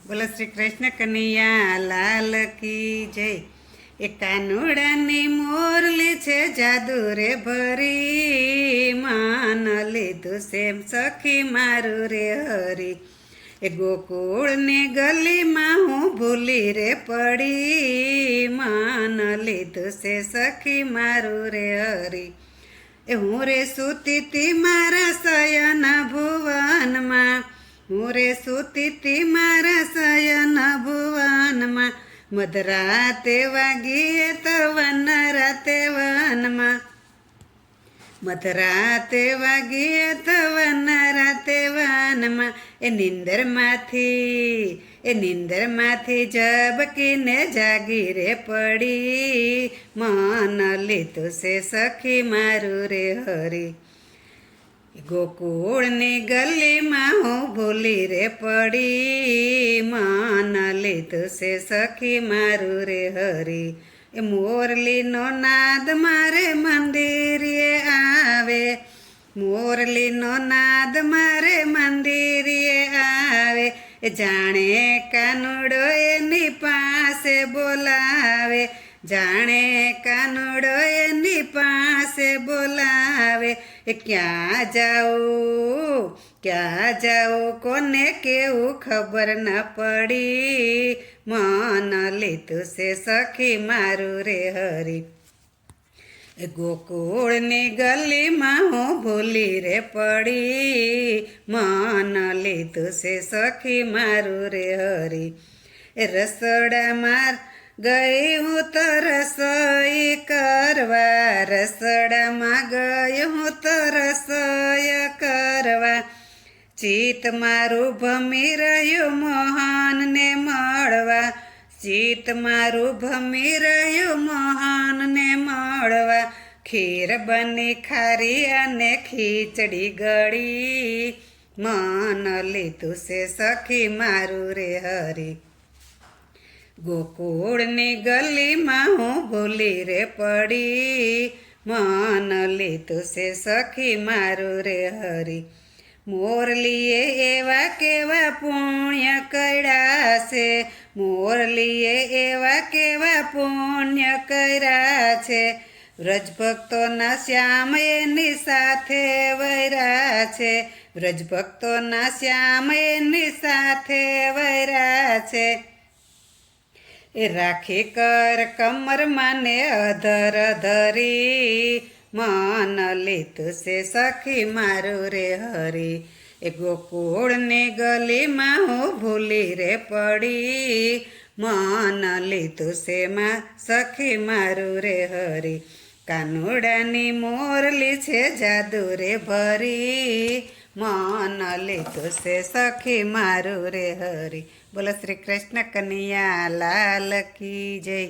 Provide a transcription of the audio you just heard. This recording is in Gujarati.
બોલો શ્રી કૃષ્ણ કનૈયા લાલ કી જય. એ કાનુડાની મોરલી છે જાદુ રે ભરી, માન લીધું સેમ સખી મારું રે હરી. એ ગોકુળની ગલીમાં હું ભૂલી રે પડી, માન લીધું છે સખી મારું રે હરી. એ હું રે સૂતી તી મારા શયન ભુવનમાં, હું રે સૂતી તી મારા શયન ભુવનમાં, મધરાતે વાગીએ તવન રાતે વનમાં, મધરાતે વાગીએ તવન રાતે વનમાં. એ નિંદરમાંથી ઝબકીને જાગી રે પડી, મન લીધું છે સખી મારું રે હરી. ગોકુળની ગલીમાં હું ભૂલી રે પડી, મન લીધું છે સખી મારું રે હરી. એ મોરલીનો નાદ મારે મંદિરે આવે, મોરલીનો નાદ મારે મંદિરે આવે. એ જાણે કાનુડો એની પાસે બોલાવે, જાણે કાનુડો એની પાસે બોલાવે. એ ક્યાં જાઉં કોને કેવું ખબર ન પડી, મન લીધું છે સખી મારું રે હરી. એ ગોકુળની ગલીમાં હું ભૂલી રે પડી, મન લીધું છે સખી મારું રે હરી. એ રસોડામાં ગઈ હું તો રસોઈ કરવા, રસોડામાં ગઈ હું તો રસોઈ કરવા. ચિત્ત મારું ભમી રહ્યું મોહનને મળવા, ચિત્ત મારું ભમી રહ્યું મોહનને મળવા. ખીર બની ખારી અને ખીચડી ગળી, મન લીધું છે સખી મારું રે હરી. ગોકુળની ગલીમાં હું ભૂલી રે પડી, મન લીધું છે સખી મારું રે હરી. મોરલીએ એવા કેવા પુણ્ય કર્યા છે, મોરલીએ એવા કેવા પુણ્ય કર્યા છે. વ્રજભક્તોના શ્યામ એની સાથે વૈરા છે, વ્રજભક્તોના શ્યામ એની સાથે વૈરા છે. એ રાખી કર કમરમાં ને અધર ધરી, મન લીધું છે સખી મારું રે હરી. એ ગોકુળની ગલીમાં હું ભૂલી રે પડી, મન લીધું છે સખી મારું રે હરી. કાનુડાની મોરલી છે જાદુ રે ભરી, મન લીધું છે સખી મારું રે હરી. બોલો શ્રી કૃષ્ણ કનૈયા લાલ કી જય.